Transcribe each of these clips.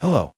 Hello.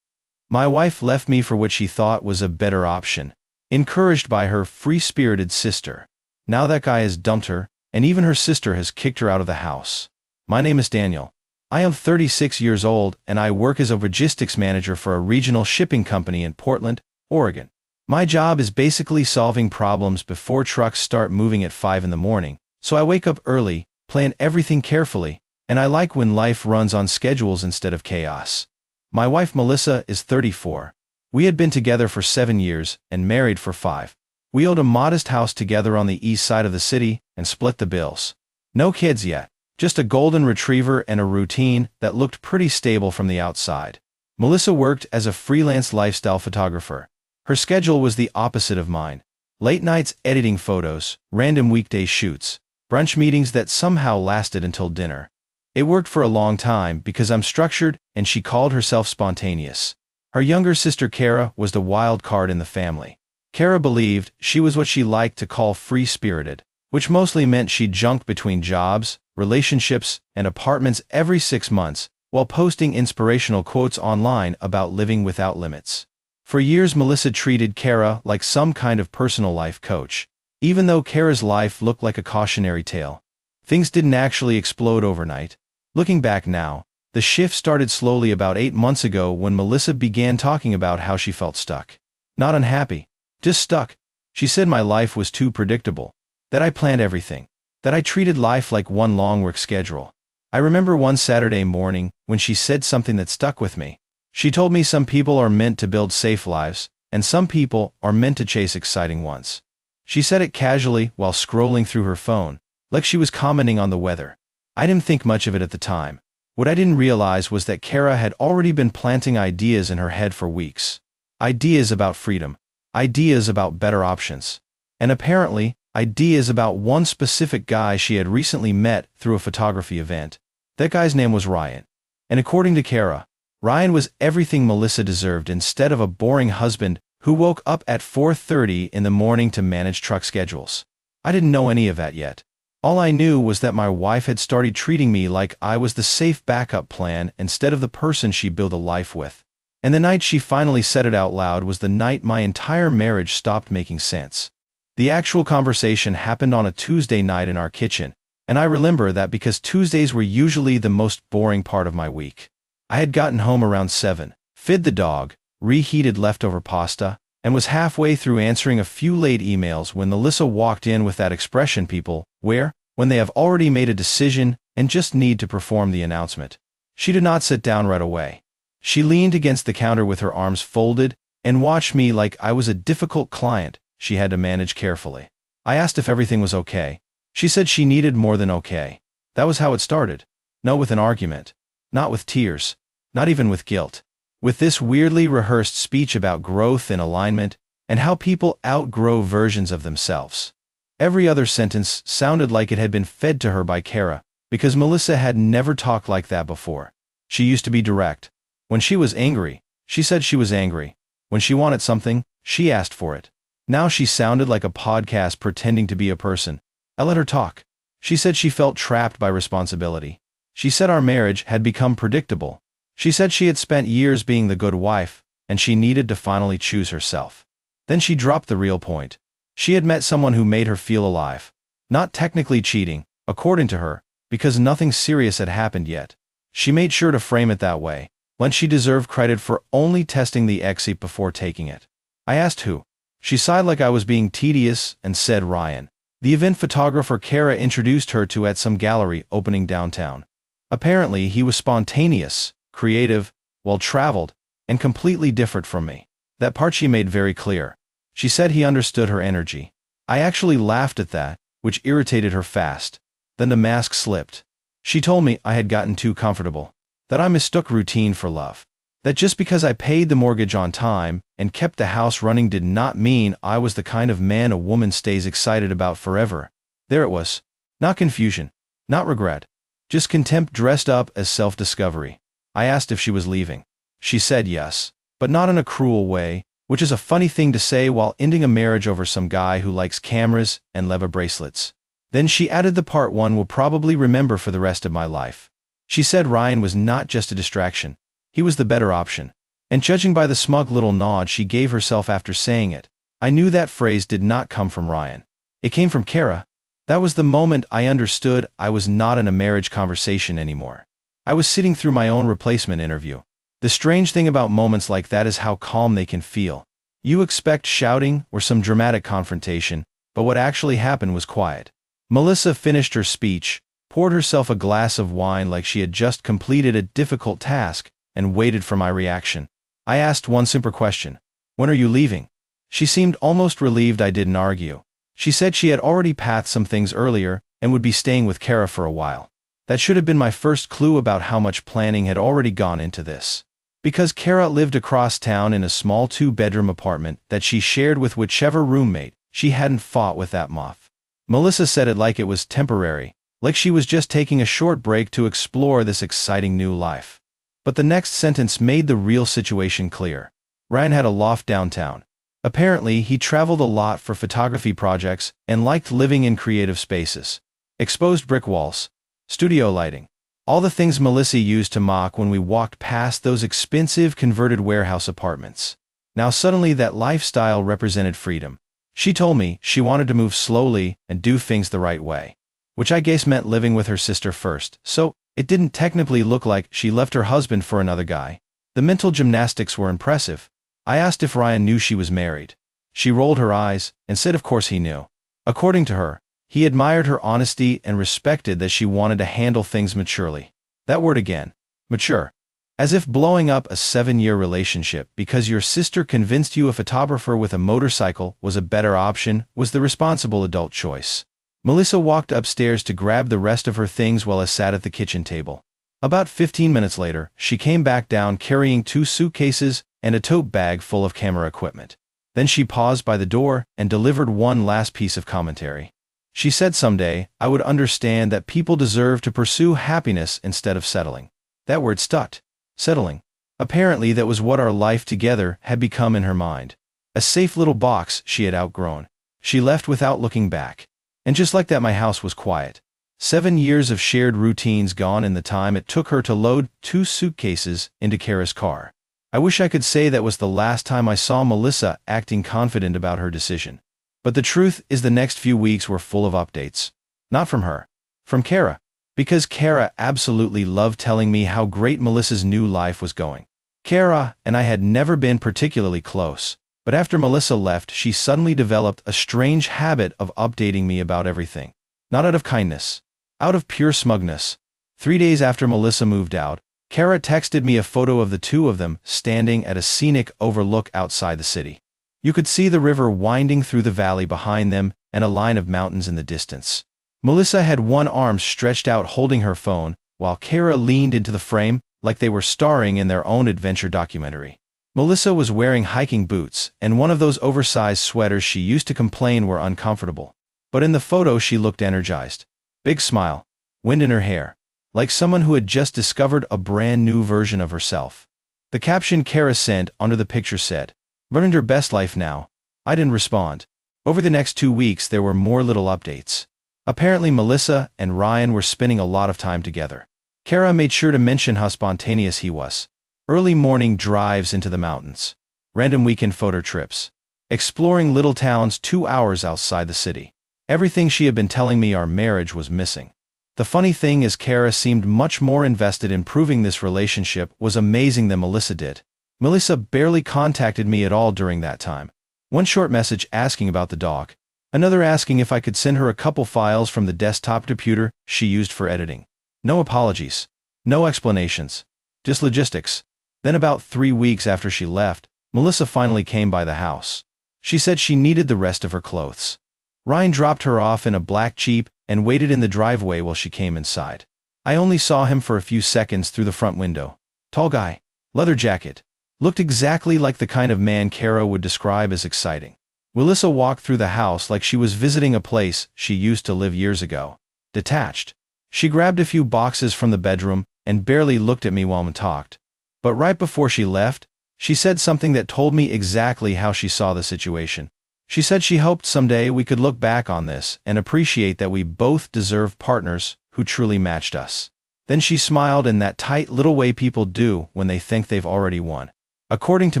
My wife left me for what she thought was a better option, encouraged by her free-spirited sister. Now that guy has dumped her, and even her sister has kicked her out of the house. My name is Daniel. I am 36 years old, and I work as a logistics manager for a regional shipping company in Portland, Oregon. My job is basically solving problems before trucks start moving at 5 in the morning, so I wake up early, plan everything carefully, and I like when life runs on schedules instead of chaos. My wife Melissa is 34. We had been together for 7 years and married for 5. We owned a modest house together on the east side of the city and split the bills. No kids yet, just a golden retriever and a routine that looked pretty stable from the outside. Melissa worked as a freelance lifestyle photographer. Her schedule was the opposite of mine. Late nights editing photos, random weekday shoots, brunch meetings that somehow lasted until dinner. It worked for a long time because I'm structured and she called herself spontaneous. Her younger sister Kara was the wild card in the family. Kara believed she was what she liked to call free-spirited, which mostly meant she jumped between jobs, relationships, and apartments every 6 months while posting inspirational quotes online about living without limits. For years Melissa treated Kara like some kind of personal life coach, even though Kara's life looked like a cautionary tale. Things didn't actually explode overnight. Looking back now, the shift started slowly about 8 months ago when Melissa began talking about how she felt stuck. Not unhappy, just stuck. She said my life was too predictable, that I planned everything, that I treated life like one long work schedule. I remember one Saturday morning when she said something that stuck with me. She told me some people are meant to build safe lives, and some people are meant to chase exciting ones. She said it casually while scrolling through her phone, like she was commenting on the weather. I didn't think much of it at the time. What I didn't realize was that Kara had already been planting ideas in her head for weeks. Ideas about freedom, ideas about better options, and apparently, ideas about one specific guy she had recently met through a photography event. That guy's name was Ryan. And according to Kara, Ryan was everything Melissa deserved instead of a boring husband who woke up at 4:30 in the morning to manage truck schedules. I didn't know any of that yet. All I knew was that my wife had started treating me like I was the safe backup plan instead of the person she built a life with. And the night she finally said it out loud was the night my entire marriage stopped making sense. The actual conversation happened on a Tuesday night in our kitchen, and I remember that because Tuesdays were usually the most boring part of my week. I had gotten home around 7, fed the dog, reheated leftover pasta, and was halfway through answering a few late emails when Melissa walked in with that expression people wear when they have already made a decision and just need to perform the announcement. She did not sit down right away. She leaned against the counter with her arms folded and watched me like I was a difficult client she had to manage carefully. I asked if everything was okay. She said she needed more than okay. That was how it started. Not with an argument. Not with tears. Not even with guilt. With this weirdly rehearsed speech about growth and alignment, and how people outgrow versions of themselves. Every other sentence sounded like it had been fed to her by Kara, because Melissa had never talked like that before. She used to be direct. When she was angry, she said she was angry. When she wanted something, she asked for it. Now she sounded like a podcast pretending to be a person. I let her talk. She said she felt trapped by responsibility. She said our marriage had become predictable. She said she had spent years being the good wife, and she needed to finally choose herself. Then she dropped the real point. She had met someone who made her feel alive. Not technically cheating, according to her, because nothing serious had happened yet. She made sure to frame it that way, when she deserved credit for only testing the exit before taking it. I asked who. She sighed like I was being tedious and said Ryan, the event photographer Kara introduced her to at some gallery opening downtown. Apparently he was spontaneous, creative, well-traveled, and completely different from me. That part she made very clear. She said he understood her energy. I actually laughed at that, which irritated her fast. Then the mask slipped. She told me I had gotten too comfortable, that I mistook routine for love, that just because I paid the mortgage on time and kept the house running did not mean I was the kind of man a woman stays excited about forever. There it was. Not confusion, not regret, just contempt dressed up as self-discovery. I asked if she was leaving. She said yes, but not in a cruel way, which is a funny thing to say while ending a marriage over some guy who likes cameras and leather bracelets. Then she added the part one will probably remember for the rest of my life. She said Ryan was not just a distraction. He was the better option. And judging by the smug little nod she gave herself after saying it, I knew that phrase did not come from Ryan. It came from Kara. That was the moment I understood I was not in a marriage conversation anymore. I was sitting through my own replacement interview. The strange thing about moments like that is how calm they can feel. You expect shouting or some dramatic confrontation, but what actually happened was quiet. Melissa finished her speech, poured herself a glass of wine like she had just completed a difficult task, and waited for my reaction. I asked one simple question. When are you leaving? She seemed almost relieved I didn't argue. She said she had already packed some things earlier and would be staying with Kara for a while. That should have been my first clue about how much planning had already gone into this. Because Kara lived across town in a small 2-bedroom apartment that she shared with whichever roommate, she hadn't fought with that moth. Melissa said it like it was temporary, like she was just taking a short break to explore this exciting new life. But the next sentence made the real situation clear. Ryan had a loft downtown. Apparently, he traveled a lot for photography projects and liked living in creative spaces. Exposed brick walls, studio lighting, all the things Melissa used to mock when we walked past those expensive converted warehouse apartments. Now suddenly that lifestyle represented freedom. She told me she wanted to move slowly and do things the right way, which I guess meant living with her sister first, so it didn't technically look like she left her husband for another guy. The mental gymnastics were impressive. I asked if Ryan knew she was married. She rolled her eyes and said of course he knew. According to her, he admired her honesty and respected that she wanted to handle things maturely. That word again, mature. As if blowing up a 7-year relationship because your sister convinced you a photographer with a motorcycle was a better option was the responsible adult choice. Melissa walked upstairs to grab the rest of her things while I sat at the kitchen table. About 15 minutes later, she came back down carrying 2 suitcases and a tote bag full of camera equipment. Then she paused by the door and delivered one last piece of commentary. She said someday I would understand that people deserve to pursue happiness instead of settling. That word stuck. Settling. Apparently that was what our life together had become in her mind. A safe little box she had outgrown. She left without looking back. And just like that my house was quiet. 7 years of shared routines gone in the time it took her to load 2 suitcases into Kara's car. I wish I could say that was the last time I saw Melissa acting confident about her decision. But the truth is the next few weeks were full of updates. Not from her. From Kara. Because Kara absolutely loved telling me how great Melissa's new life was going. Kara and I had never been particularly close, but after Melissa left she suddenly developed a strange habit of updating me about everything. Not out of kindness. Out of pure smugness. 3 days after Melissa moved out, Kara texted me a photo of the two of them standing at a scenic overlook outside the city. You could see the river winding through the valley behind them and a line of mountains in the distance. Melissa had one arm stretched out holding her phone, while Kara leaned into the frame like they were starring in their own adventure documentary. Melissa was wearing hiking boots and one of those oversized sweaters she used to complain were uncomfortable. But in the photo she looked energized. Big smile. Wind in her hair. Like someone who had just discovered a brand new version of herself. The caption Kara sent under the picture said, "Running her best life now." I didn't respond. Over the next 2 weeks there were more little updates. Apparently Melissa and Ryan were spending a lot of time together. Kara made sure to mention how spontaneous he was. Early morning drives into the mountains. Random weekend photo trips. Exploring little towns 2 hours outside the city. Everything she had been telling me our marriage was missing. The funny thing is Kara seemed much more invested in proving this relationship was amazing than Melissa did. Melissa barely contacted me at all during that time. One short message asking about the dog. Another asking if I could send her a couple files from the desktop computer she used for editing. No apologies. No explanations. Just logistics. Then about 3 weeks after she left, Melissa finally came by the house. She said she needed the rest of her clothes. Ryan dropped her off in a black Jeep and waited in the driveway while she came inside. I only saw him for a few seconds through the front window. Tall guy. Leather jacket. Looked exactly like the kind of man Kara would describe as exciting. Melissa walked through the house like she was visiting a place she used to live years ago. Detached. She grabbed a few boxes from the bedroom and barely looked at me while we talked. But right before she left, she said something that told me exactly how she saw the situation. She said she hoped someday we could look back on this and appreciate that we both deserve partners who truly matched us. Then she smiled in that tight little way people do when they think they've already won. According to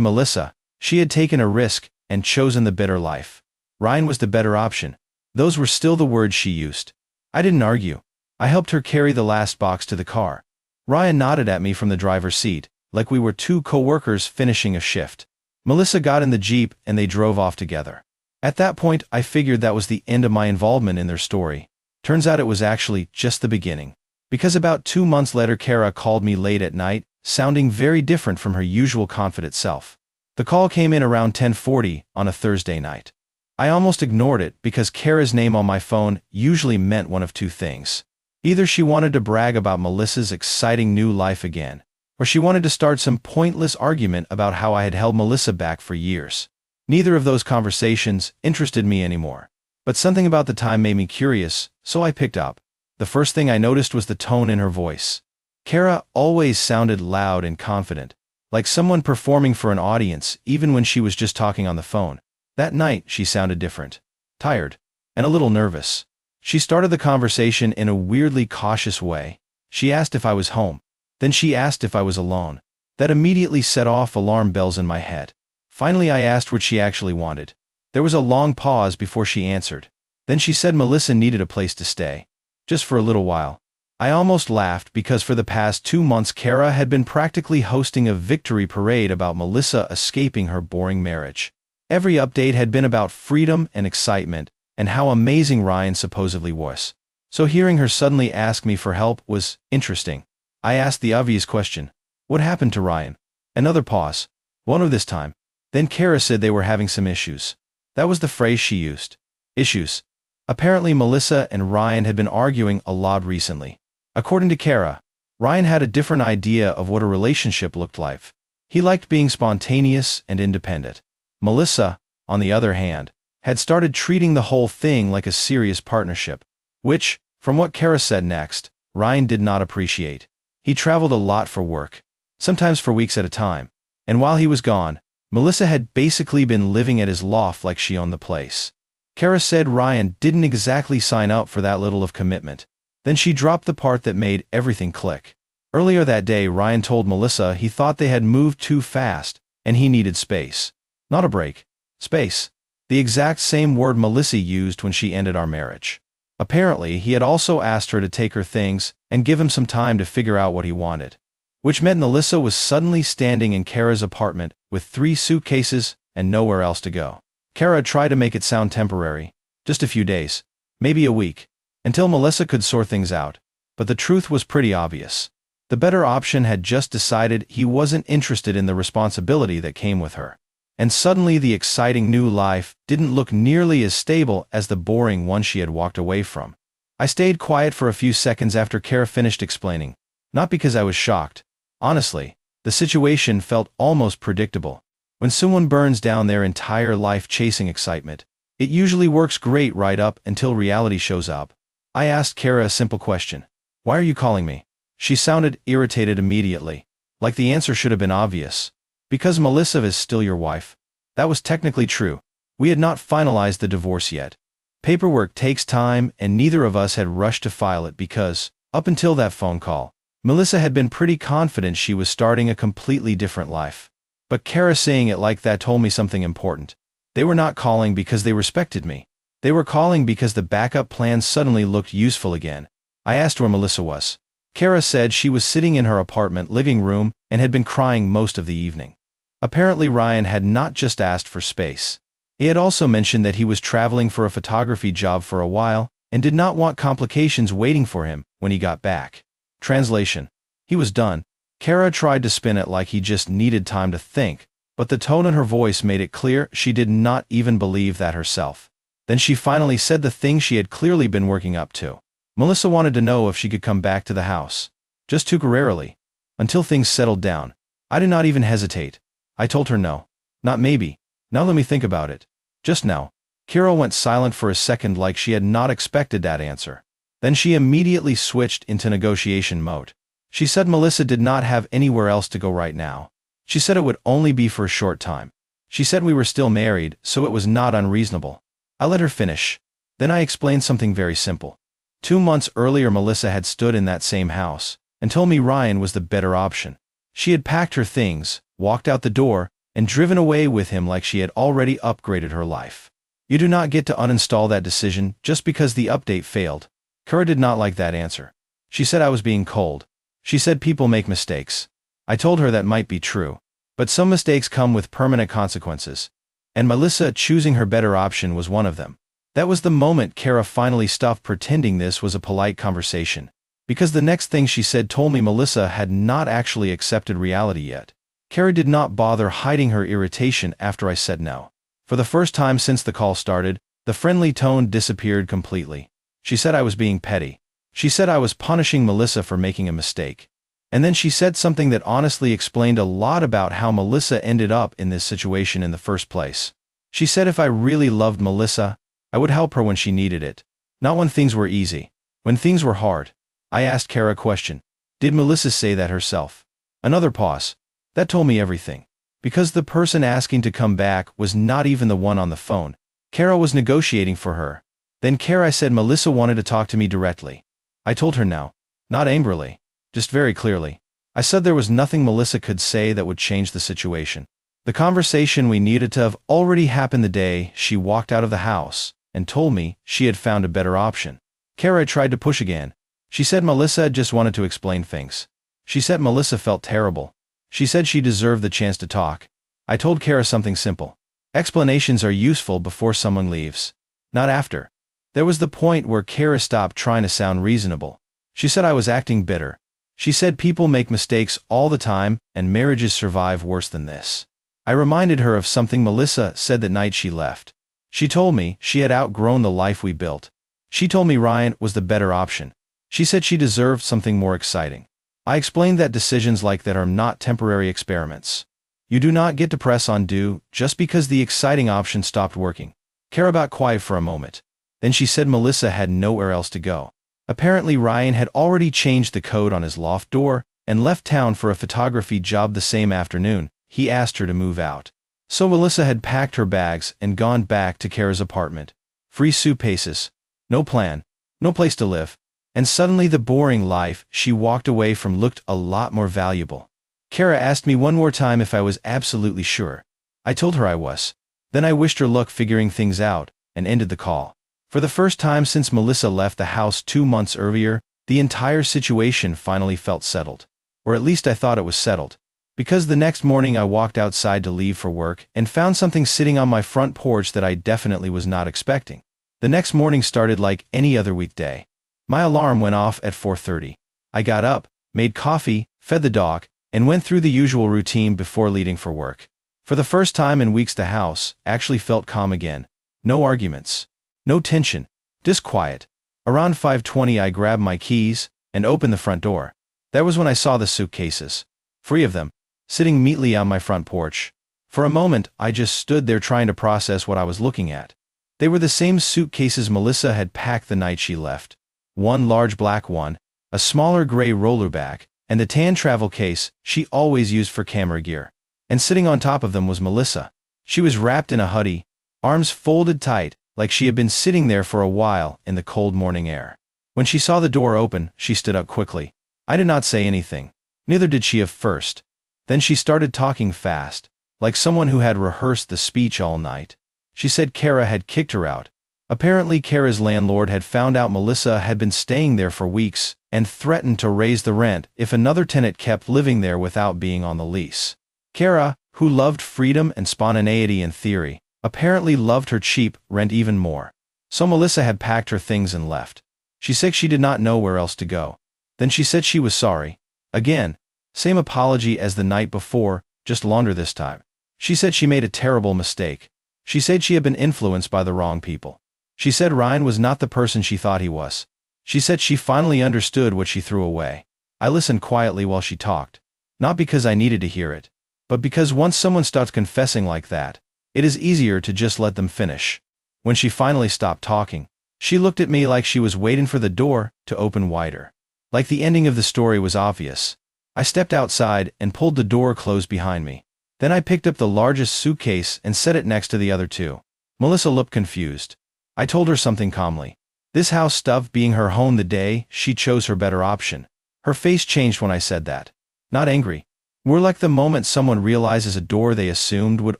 Melissa, she had taken a risk and chosen the better life. Ryan was the better option. Those were still the words she used. I didn't argue. I helped her carry the last box to the car. Ryan nodded at me from the driver's seat, like we were two co-workers finishing a shift. Melissa got in the Jeep and they drove off together. At that point, I figured that was the end of my involvement in their story. Turns out it was actually just the beginning. Because about 2 months later, Kara called me late at night, sounding very different from her usual confident self. The call came in around 10:40 on a Thursday night. I almost ignored it because Kara's name on my phone usually meant one of two things. Either she wanted to brag about Melissa's exciting new life again, or she wanted to start some pointless argument about how I had held Melissa back for years. Neither of those conversations interested me anymore. But something about the time made me curious, so I picked up. The first thing I noticed was the tone in her voice. Kara always sounded loud and confident, like someone performing for an audience even when she was just talking on the phone. That night, she sounded different. Tired. And a little nervous. She started the conversation in a weirdly cautious way. She asked if I was home. Then she asked if I was alone. That immediately set off alarm bells in my head. Finally, I asked what she actually wanted. There was a long pause before she answered. Then she said Melissa needed a place to stay. Just for a little while. I almost laughed because for the past 2 months Kara had been practically hosting a victory parade about Melissa escaping her boring marriage. Every update had been about freedom and excitement, and how amazing Ryan supposedly was. So hearing her suddenly ask me for help was interesting. I asked the obvious question. What happened to Ryan? Another pause. One of this time. Then Kara said they were having some issues. That was the phrase she used. Issues. Apparently Melissa and Ryan had been arguing a lot recently. According to Kara, Ryan had a different idea of what a relationship looked like. He liked being spontaneous and independent. Melissa, on the other hand, had started treating the whole thing like a serious partnership, which, from what Kara said next, Ryan did not appreciate. He traveled a lot for work, sometimes for weeks at a time, and while he was gone, Melissa had basically been living at his loft like she owned the place. Kara said Ryan didn't exactly sign up for that little of commitment. Then she dropped the part that made everything click. Earlier that day, Ryan told Melissa he thought they had moved too fast, and he needed space. Not a break. Space. The exact same word Melissa used when she ended our marriage. Apparently, he had also asked her to take her things and give him some time to figure out what he wanted. Which meant Melissa was suddenly standing in Kara's apartment with 3 suitcases and nowhere else to go. Kara tried to make it sound temporary. Just a few days. Maybe a week. Until Melissa could sort things out. But the truth was pretty obvious. The better option had just decided he wasn't interested in the responsibility that came with her. And suddenly the exciting new life didn't look nearly as stable as the boring one she had walked away from. I stayed quiet for a few seconds after Kara finished explaining. Not because I was shocked. Honestly, the situation felt almost predictable. When someone burns down their entire life chasing excitement, it usually works great right up until reality shows up. I asked Kara a simple question. Why are you calling me? She sounded irritated immediately, like the answer should have been obvious. Because Melissa is still your wife. That was technically true. We had not finalized the divorce yet. Paperwork takes time and neither of us had rushed to file it because, up until that phone call, Melissa had been pretty confident she was starting a completely different life. But Kara saying it like that told me something important. They were not calling because they respected me. They were calling because the backup plan suddenly looked useful again. I asked where Melissa was. Kara said she was sitting in her apartment living room and had been crying most of the evening. Apparently Ryan had not just asked for space. He had also mentioned that he was traveling for a photography job for a while and did not want complications waiting for him when he got back. Translation. He was done. Kara tried to spin it like he just needed time to think, but the tone in her voice made it clear she did not even believe that herself. Then she finally said the thing she had clearly been working up to. Melissa wanted to know if she could come back to the house. Just temporarily. Until things settled down. I did not even hesitate. I told her no. Not maybe. Now let me think about it. Just now. Kara went silent for a second like she had not expected that answer. Then she immediately switched into negotiation mode. She said Melissa did not have anywhere else to go right now. She said it would only be for a short time. She said we were still married, so it was not unreasonable. I let her finish. Then I explained something very simple. 2 months earlier Melissa had stood in that same house, and told me Ryan was the better option. She had packed her things, walked out the door, and driven away with him like she had already upgraded her life. You do not get to uninstall that decision just because the update failed. Kara did not like that answer. She said I was being cold. She said people make mistakes. I told her that might be true, but some mistakes come with permanent consequences, and Melissa choosing her better option was one of them. That was the moment Kara finally stopped pretending this was a polite conversation, because the next thing she said told me Melissa had not actually accepted reality yet. Kara did not bother hiding her irritation after I said no. For the first time since the call started, the friendly tone disappeared completely. She said I was being petty. She said I was punishing Melissa for making a mistake. And then she said something that honestly explained a lot about how Melissa ended up in this situation in the first place. She said if I really loved Melissa, I would help her when she needed it. Not when things were easy. When things were hard. I asked Kara a question. Did Melissa say that herself? Another pause. That told me everything. Because the person asking to come back was not even the one on the phone. Kara was negotiating for her. Then Kara said Melissa wanted to talk to me directly. I told her no. Not angrily. Just very clearly. I said there was nothing Melissa could say that would change the situation. The conversation we needed to have already happened the day she walked out of the house and told me she had found a better option. Kara tried to push again. She said Melissa just wanted to explain things. She said Melissa felt terrible. She said she deserved the chance to talk. I told Kara something simple. Explanations are useful before someone leaves, not after. There was the point where Kara stopped trying to sound reasonable. She said I was acting bitter. She said people make mistakes all the time and marriages survive worse than this. I reminded her of something Melissa said the night she left. She told me she had outgrown the life we built. She told me Ryan was the better option. She said she deserved something more exciting. I explained that decisions like that are not temporary experiments. You do not get to press undo just because the exciting option stopped working. Kara got quiet for a moment. Then she said Melissa had nowhere else to go. Apparently Ryan had already changed the code on his loft door and left town for a photography job the same afternoon. He asked her to move out. So Melissa had packed her bags and gone back to Kara's apartment. Free suitcases. No plan. No place to live. And suddenly the boring life she walked away from looked a lot more valuable. Kara asked me one more time if I was absolutely sure. I told her I was. Then I wished her luck figuring things out and ended the call. For the first time since Melissa left the house 2 months earlier, the entire situation finally felt settled. Or at least I thought it was settled. Because the next morning I walked outside to leave for work and found something sitting on my front porch that I definitely was not expecting. The next morning started like any other weekday. My alarm went off at 4:30. I got up, made coffee, fed the dog, and went through the usual routine before leaving for work. For the first time in weeks the house actually felt calm again. No arguments. No tension. Just quiet. Around 5:20 I grabbed my keys and opened the front door. That was when I saw the suitcases. 3 of them, sitting neatly on my front porch. For a moment I just stood there trying to process what I was looking at. They were the same suitcases Melissa had packed the night she left. One large black one, a smaller gray roller bag, and the tan travel case she always used for camera gear. And sitting on top of them was Melissa. She was wrapped in a hoodie, arms folded tight, like she had been sitting there for a while in the cold morning air. When she saw the door open, she stood up quickly. I did not say anything. Neither did she at first. Then she started talking fast, like someone who had rehearsed the speech all night. She said Kara had kicked her out. Apparently Kara's landlord had found out Melissa had been staying there for weeks and threatened to raise the rent if another tenant kept living there without being on the lease. Kara, who loved freedom and spontaneity in theory, apparently loved her cheap rent even more. So Melissa had packed her things and left. She said she did not know where else to go. Then she said she was sorry. Again, same apology as the night before, just longer this time. She said she made a terrible mistake. She said she had been influenced by the wrong people. She said Ryan was not the person she thought he was. She said she finally understood what she threw away. I listened quietly while she talked. Not because I needed to hear it, but because once someone starts confessing like that, it is easier to just let them finish. When she finally stopped talking, she looked at me like she was waiting for the door to open wider. Like the ending of the story was obvious. I stepped outside and pulled the door closed behind me. Then I picked up the largest suitcase and set it next to the other 2. Melissa looked confused. I told her something calmly. This house stopped being her home the day she chose her better option. Her face changed when I said that. Not angry. More like the moment someone realizes a door they assumed would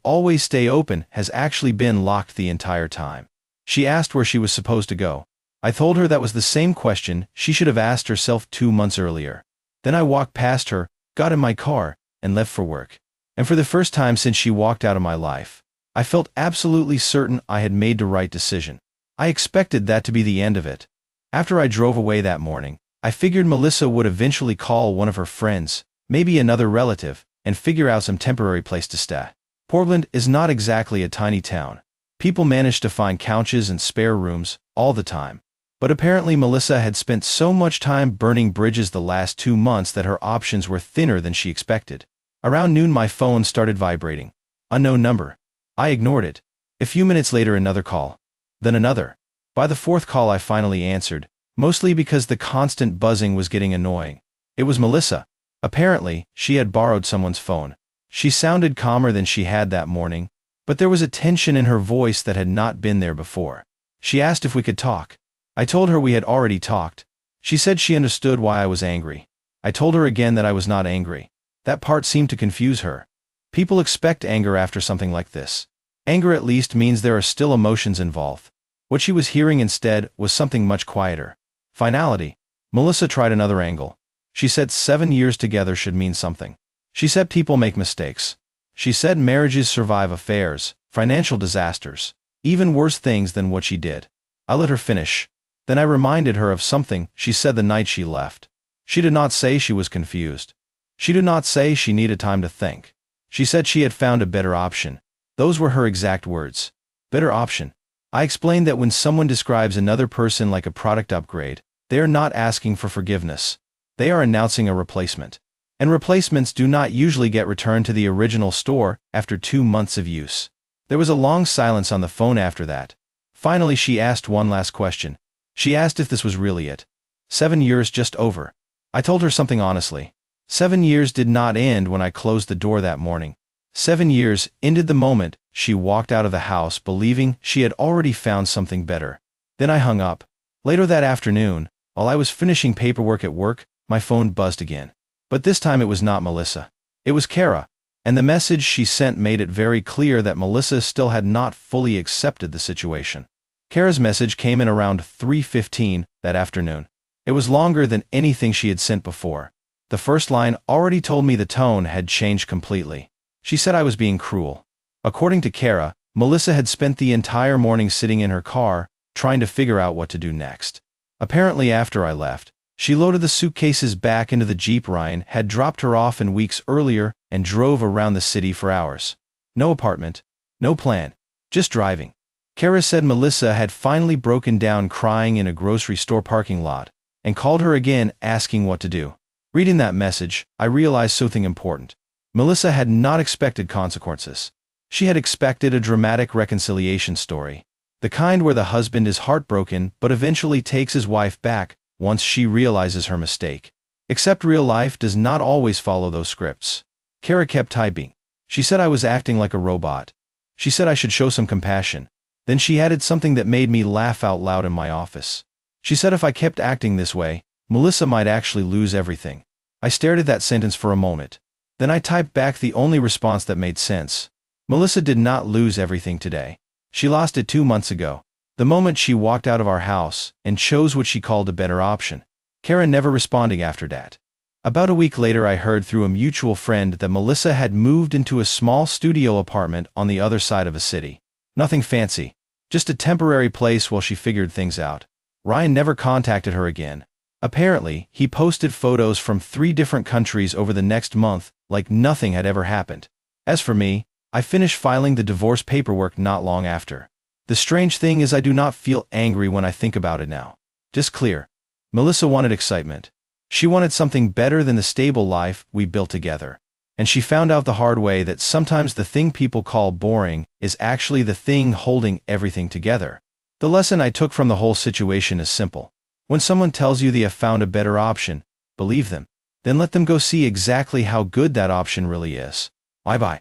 always stay open has actually been locked the entire time. She asked where she was supposed to go. I told her that was the same question she should have asked herself 2 months earlier. Then I walked past her, got in my car, and left for work. And for the first time since she walked out of my life, I felt absolutely certain I had made the right decision. I expected that to be the end of it. After I drove away that morning, I figured Melissa would eventually call one of her friends, maybe another relative, and figure out some temporary place to stay. Portland is not exactly a tiny town. People manage to find couches and spare rooms all the time. But apparently Melissa had spent so much time burning bridges the last 2 months that her options were thinner than she expected. Around noon my phone started vibrating. Unknown number. I ignored it. A few minutes later another call. Then another. By the 4th call I finally answered, mostly because the constant buzzing was getting annoying. It was Melissa. Apparently, she had borrowed someone's phone. She sounded calmer than she had that morning, but there was a tension in her voice that had not been there before. She asked if we could talk. I told her we had already talked. She said she understood why I was angry. I told her again that I was not angry. That part seemed to confuse her. People expect anger after something like this. Anger at least means there are still emotions involved. What she was hearing instead was something much quieter. Finality. Melissa tried another angle. She said 7 years together should mean something. She said people make mistakes. She said marriages survive affairs, financial disasters, even worse things than what she did. I let her finish. Then I reminded her of something she said the night she left. She did not say she was confused. She did not say she needed time to think. She said she had found a better option. Those were her exact words. Better option. I explained that when someone describes another person like a product upgrade, they are not asking for forgiveness. They are announcing a replacement. And replacements do not usually get returned to the original store after 2 months of use. There was a long silence on the phone after that. Finally she asked one last question. She asked if this was really it. 7 years just over. I told her something honestly. 7 years did not end when I closed the door that morning. 7 years ended the moment she walked out of the house believing she had already found something better. Then I hung up. Later that afternoon, while I was finishing paperwork at work, my phone buzzed again. But this time it was not Melissa. It was Kara, and the message she sent made it very clear that Melissa still had not fully accepted the situation. Kara's message came in around 3:15 that afternoon. It was longer than anything she had sent before. The first line already told me the tone had changed completely. She said I was being cruel. According to Kara, Melissa had spent the entire morning sitting in her car, trying to figure out what to do next. Apparently after I left, she loaded the suitcases back into the Jeep Ryan had dropped her off in weeks earlier and drove around the city for hours. No apartment, no plan, just driving. Kara said Melissa had finally broken down crying in a grocery store parking lot, and called her again asking what to do. Reading that message, I realized something important. Melissa had not expected consequences. She had expected a dramatic reconciliation story, the kind where the husband is heartbroken but eventually takes his wife back once she realizes her mistake. Except real life does not always follow those scripts. Kara kept typing. She said I was acting like a robot. She said I should show some compassion. Then she added something that made me laugh out loud in my office. She said if I kept acting this way, Melissa might actually lose everything. I stared at that sentence for a moment. Then I typed back the only response that made sense. Melissa did not lose everything today. She lost it 2 months ago, the moment she walked out of our house and chose what she called a better option. Kara never responded after that. About a week later I heard through a mutual friend that Melissa had moved into a small studio apartment on the other side of a city. Nothing fancy, just a temporary place while she figured things out. Ryan never contacted her again. Apparently, he posted photos from 3 different countries over the next month, like nothing had ever happened. As for me, I finished filing the divorce paperwork not long after. The strange thing is I do not feel angry when I think about it now. Just clear. Melissa wanted excitement. She wanted something better than the stable life we built together. And she found out the hard way that sometimes the thing people call boring is actually the thing holding everything together. The lesson I took from the whole situation is simple. When someone tells you they have found a better option, believe them. Then let them go see exactly how good that option really is. Bye-bye.